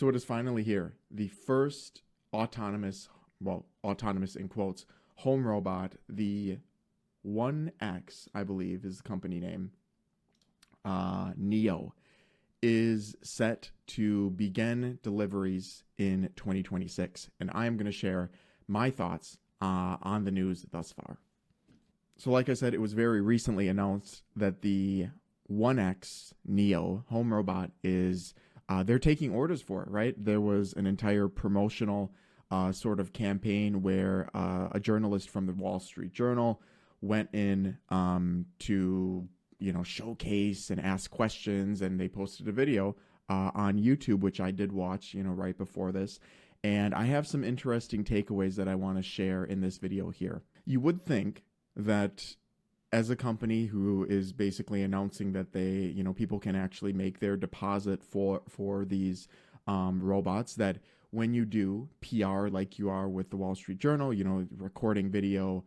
So it is finally here. The first autonomous, well, autonomous in quotes, home robot, the 1X, I believe is the company name, Neo, is set to begin deliveries in 2026. And I am going to share my thoughts on the news thus far. So like I said, it was very recently announced that the 1X Neo home robot is, they're taking orders for it, right? There was an entire promotional sort of campaign where a journalist from the Wall Street Journal went in to, showcase and ask questions, and they posted a video on YouTube, which I did watch, right before this. And I have some interesting takeaways that I want to share in this video here. You would think that as a company who is basically announcing that they, people can actually make their deposit for these robots, that when you do PR like you are with the Wall Street Journal, recording video,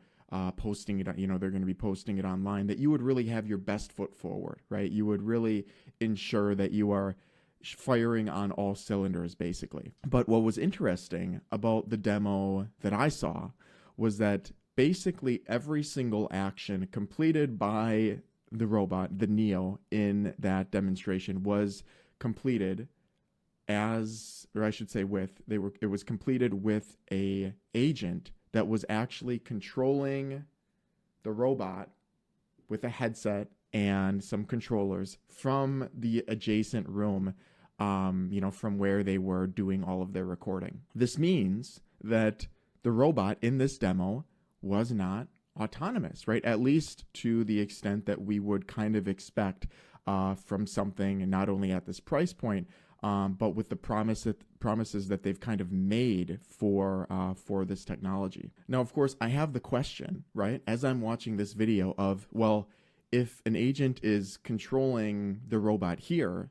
posting it, they're going to be posting it online, that you would really have your best foot forward, right? You would really ensure that you are firing on all cylinders, basically. But what was interesting about the demo that I saw was that basically every single action completed by the robot, the Neo, in that demonstration was completed it was completed with a agent that was actually controlling the robot with a headset and some controllers from the adjacent room, from where they were doing all of their recording. This means that the robot in this demo was not autonomous, right? At least to the extent that we would kind of expect from something, and not only at this price point, but with the promises that they've kind of made for this technology. Now, of course, I have the question, right, as I'm watching this video of, well, if an agent is controlling the robot here,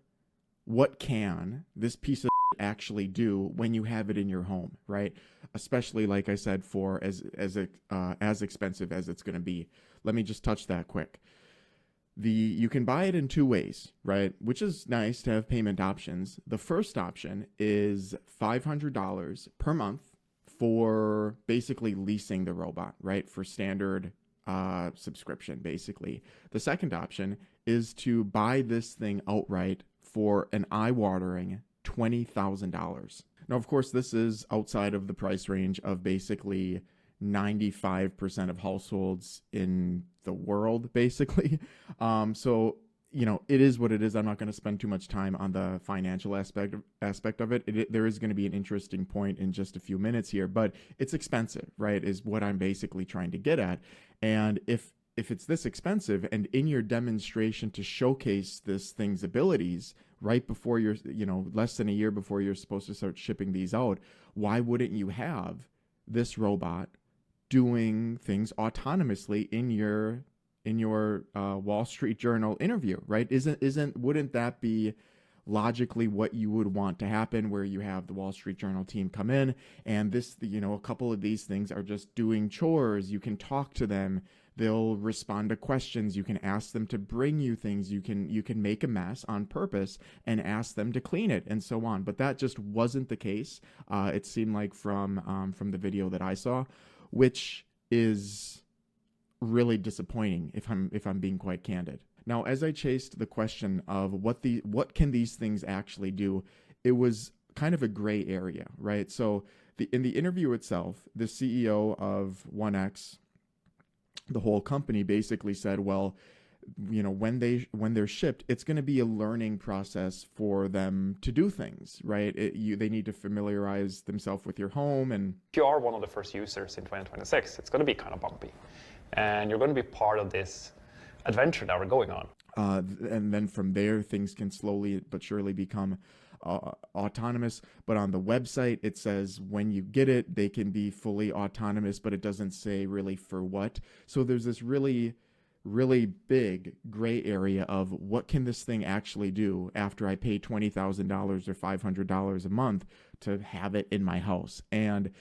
what can this piece of actually do when you have it in your home, right? Especially, like I said, for as expensive as it's going to be. Let me just touch that quick. You can buy it in two ways, right? Which is nice to have payment options. The first option is $500 per month for basically leasing the robot, right? For standard subscription, basically. The second option is to buy this thing outright for an eye-watering $20,000. Now, of course, this is outside of the price range of basically 95% of households in the world, basically. So, it is what it is. I'm not going to spend too much time on the financial aspect of it. There is going to be an interesting point in just a few minutes here, but it's expensive, right, is what I'm basically trying to get at. And if it's this expensive, and in your demonstration to showcase this thing's abilities right before you're, less than a year before you're supposed to start shipping these out, why wouldn't you have this robot doing things autonomously in your Wall Street Journal interview, right? Wouldn't that be logically what you would want to happen, where you have the Wall Street Journal team come in, and this, a couple of these things are just doing chores. You can talk to them. They'll respond to questions. You can ask them to bring you things. You can make a mess on purpose and ask them to clean it, and so on. But that just wasn't the case. It seemed like from the video that I saw, which is really disappointing if I'm being quite candid. Now, as I chased the question of what can these things actually do, it was kind of a gray area, right? So in the interview itself, the CEO of 1X, the whole company, basically said, well, when they're shipped, it's going to be a learning process for them to do things, right? They need to familiarize themselves with your home. And if you are one of the first users in 2026, it's going to be kind of bumpy, and you're going to be part of this adventure that we're going on. And then from there, things can slowly but surely become autonomous. But on the website, it says when you get it, they can be fully autonomous, but it doesn't say really for what. So there's this really big gray area of what can this thing actually do after I pay $20,000 or $500 a month to have it in my house. And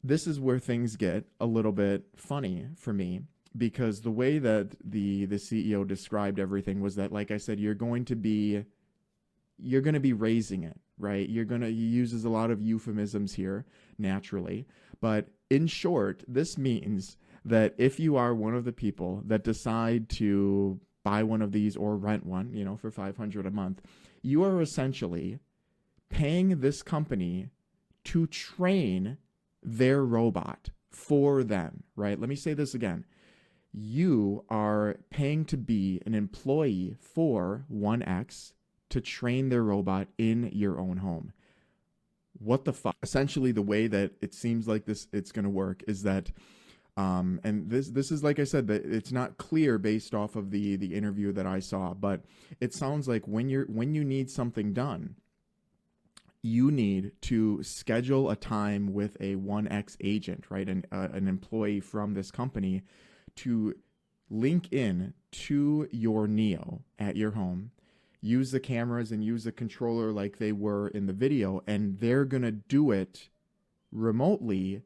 this is where things get a little bit funny for me, because the way that the CEO described everything was that, like I said, you're going to be raising it, right? He uses a lot of euphemisms here, naturally. But in short, this means that if you are one of the people that decide to buy one of these or rent one, for $500 a month, you are essentially paying this company to train their robot for them, right? Let me say this again. You are paying to be an employee for 1X to train their robot in your own home. What the fuck? Essentially, the way that it seems like it's going to work is that and this is, like I said, that it's not clear based off of the interview that I saw, but it sounds like when you need something done, you need to schedule a time with a 1X agent, right? An employee from this company to link in to your Neo at your home, use the cameras and use the controller like they were in the video, and they're going to do it remotely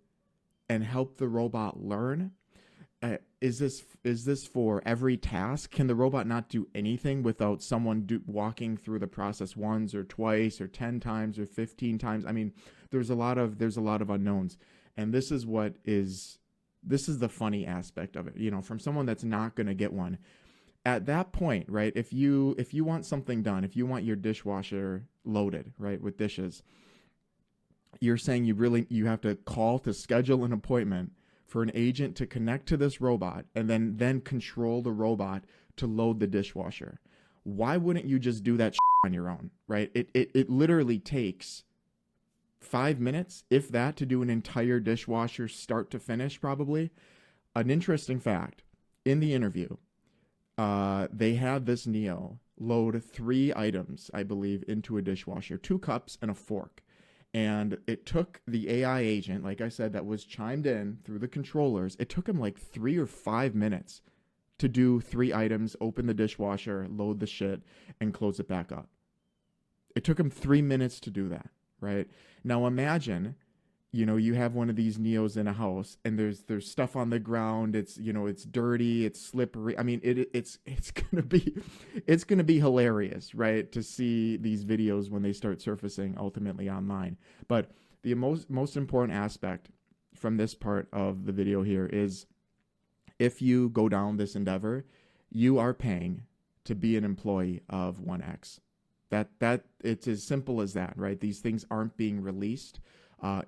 and help the robot learn. Is this for every task? Can the robot not do anything without someone walking through the process once or twice or 10 times or 15 times? I mean, there's a lot of unknowns, and this is the funny aspect of it. From someone that's not going to get one. At that point, right? If you want something done, if you want your dishwasher loaded, right, with dishes, you're saying you have to call to schedule an appointment for an agent to connect to this robot and then control the robot to load the dishwasher. Why wouldn't you just do that on your own, right? It literally takes 5 minutes, if that, to do an entire dishwasher start to finish, probably. An interesting fact, in the interview, they had this Neo load 3 items, I believe, into a dishwasher, 2 cups and a fork. And it took the AI agent, like I said, that was chimed in through the controllers, it took him like 3 or 5 minutes to do 3 items, open the dishwasher, load the shit, and close it back up. It took him 3 minutes to do that, right? Now imagine, you have one of these Neos in a house and there's stuff on the ground. It's, it's dirty, it's slippery. I mean, it's going to be hilarious, right? To see these videos when they start surfacing ultimately online. But the most important aspect from this part of the video here is, if you go down this endeavor, you are paying to be an employee of 1X. That it's as simple as that, right? These things aren't being released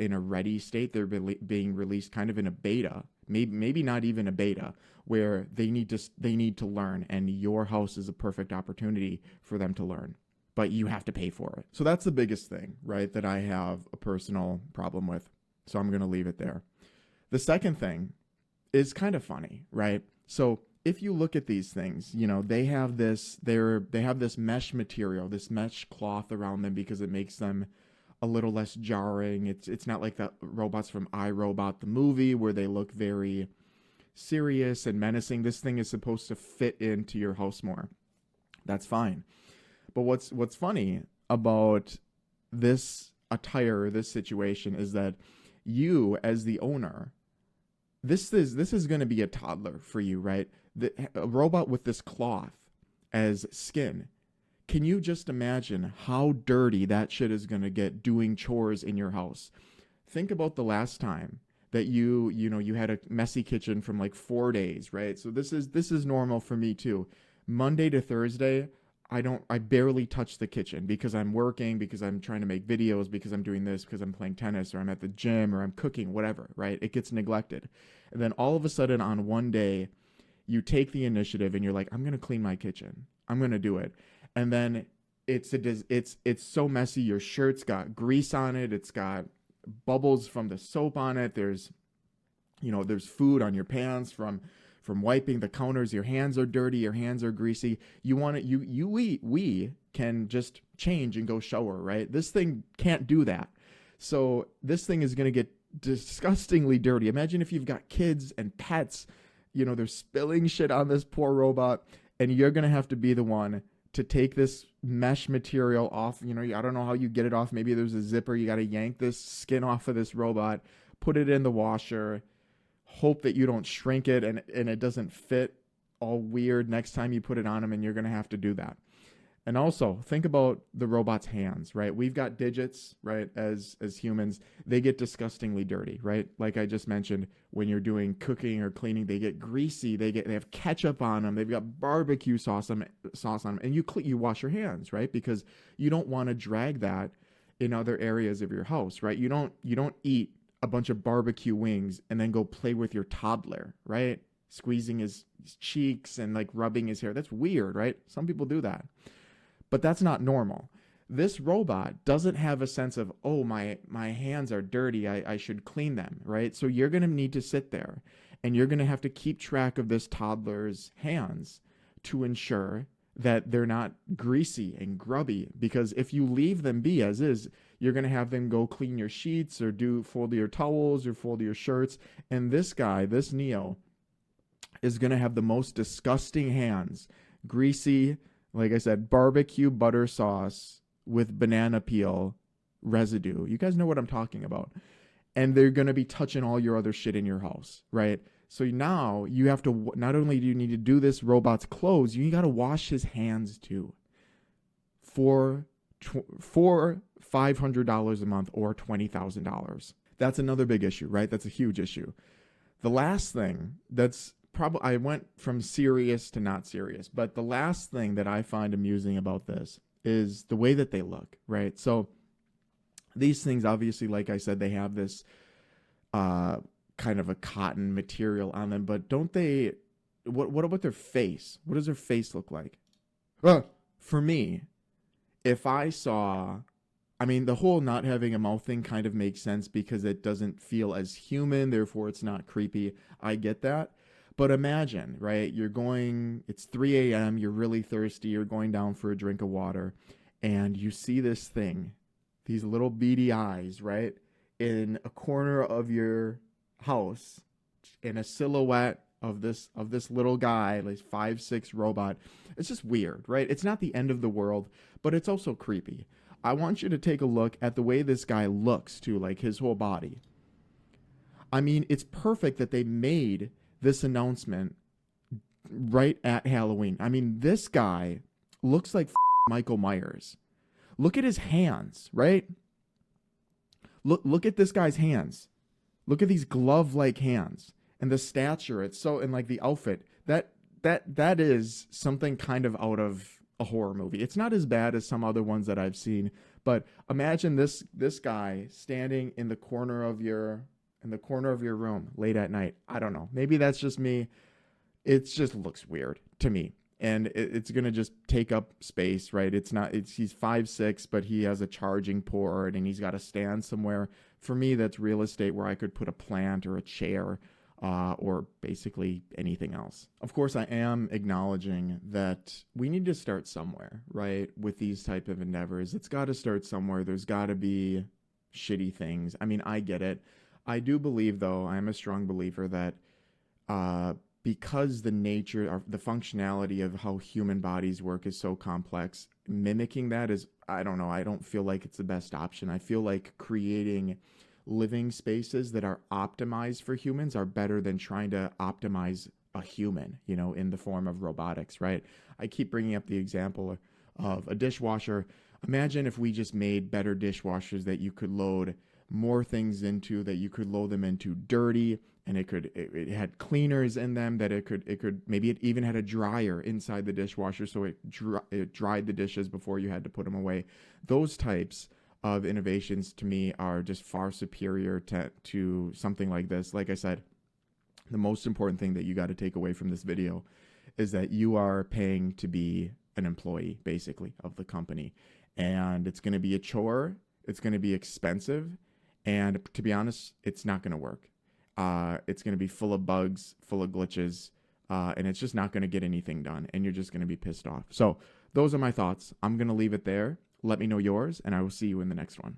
in a ready state. They're being released kind of in a beta, maybe not even a beta, where they need to learn, and your house is a perfect opportunity for them to learn, but you have to pay for it. So that's the biggest thing, right, that I have a personal problem with. So I'm going to leave it there. The second thing is kind of funny, right? So if you look at these things, they have this mesh material, this mesh cloth around them, because it makes them a little less jarring. It's not like the robots from iRobot, the movie, where they look very serious and menacing. This thing is supposed to fit into your house more. That's fine. But what's funny about this attire, this situation, is that you, as the owner, this is going to be a toddler for you, right? A robot with this cloth as skin. Can you just imagine how dirty that shit is going to get doing chores in your house? Think about the last time that you had a messy kitchen from like 4 days, right? So this is normal for me too. Monday to Thursday, I barely touch the kitchen because I'm working, because I'm trying to make videos, because I'm doing this, because I'm playing tennis, or I'm at the gym, or I'm cooking, whatever, right? It gets neglected. And then all of a sudden on one day, you take the initiative and you're like, I'm going to clean my kitchen. I'm going to do it. And then it's so messy. Your shirt's got grease on it. It's got bubbles from the soap on it. There's food on your pants from wiping the counters. Your hands are dirty. Your hands are greasy. We can just change and go shower, right? This thing can't do that. So this thing is going to get disgustingly dirty. Imagine if you've got kids and pets, they're spilling shit on this poor robot, and you're going to have to be the one to take this mesh material off. I don't know how you get it off. Maybe there's a zipper. You got to yank this skin off of this robot, put it in the washer, hope that you don't shrink it and it doesn't fit all weird next time you put it on them, and you're going to have to do that. And also think about the robot's hands, right? We've got digits, right? As humans, they get disgustingly dirty, right? Like I just mentioned, when you're doing cooking or cleaning, they get greasy. They have ketchup on them. They've got barbecue sauce on them, and you wash your hands, right? Because you don't want to drag that in other areas of your house, right? You don't eat a bunch of barbecue wings and then go play with your toddler, right? Squeezing his cheeks and like rubbing his hair. That's weird, right? Some people do that. But that's not normal. This robot doesn't have a sense of, oh, my hands are dirty, I should clean them, right? So you're going to need to sit there and you're going to have to keep track of this toddler's hands to ensure that they're not greasy and grubby, because if you leave them be as is, you're going to have them go clean your sheets or fold your towels or fold your shirts. And this guy, this Neo, is going to have the most disgusting hands, greasy, like I said, barbecue butter sauce with banana peel residue. You guys know what I'm talking about. And they're going to be touching all your other shit in your house, right? So now you have to, not only do you need to do this robot's clothes, you got to wash his hands too. For $500 a month or $20,000. That's another big issue, right? That's a huge issue. The last thing that's probably, I went from serious to not serious, but the last thing that I find amusing about this is the way that they look, right? So these things, obviously, like I said, they have this kind of a cotton material on them, but don't they, what about their face? What does their face look like? For me, if I saw, I mean, the whole not having a mouth thing kind of makes sense because it doesn't feel as human, therefore it's not creepy. I get that. But imagine, right, it's 3 a.m., you're really thirsty, you're going down for a drink of water, and you see this thing, these little beady eyes, right, in a corner of your house, in a silhouette of this little guy, like 5'6" robot. It's just weird, right? It's not the end of the world, but it's also creepy. I want you to take a look at the way this guy looks, too, like his whole body. I mean, it's perfect that they made this announcement right at Halloween. I mean, this guy looks like Michael Myers. Look at his hands, right? Look at this guy's hands. Look at these glove-like hands and the stature. It's so, and like the outfit, that is something kind of out of a horror movie. It's not as bad as some other ones that I've seen, but imagine this guy standing in the corner of your room late at night. I don't know. Maybe that's just me. It just looks weird to me. And it's going to just take up space, right? He's 5'6", but he has a charging port and he's got to stand somewhere. For me, that's real estate where I could put a plant or a chair or basically anything else. Of course, I am acknowledging that we need to start somewhere, right? With these type of endeavors. It's got to start somewhere. There's got to be shitty things. I mean, I get it. I do believe, though, I'm a strong believer that because the nature or the functionality of how human bodies work is so complex, mimicking that is, I don't know, I don't feel like it's the best option. I feel like creating living spaces that are optimized for humans are better than trying to optimize a human, in the form of robotics, right? I keep bringing up the example of a dishwasher. Imagine if we just made better dishwashers that you could load more things into, that you could load them into dirty, and it had cleaners in them, that it could maybe it even had a dryer inside the dishwasher, so it dried the dishes before you had to put them away. Those types of innovations to me are just far superior to something like this. Like I said, the most important thing that you got to take away from this video is that you are paying to be an employee, basically, of the company, and it's going to be a chore. It's going to be expensive. And to be honest, it's not going to work. It's going to be full of bugs, full of glitches, and it's just not going to get anything done. And you're just going to be pissed off. So those are my thoughts. I'm going to leave it there. Let me know yours, and I will see you in the next one.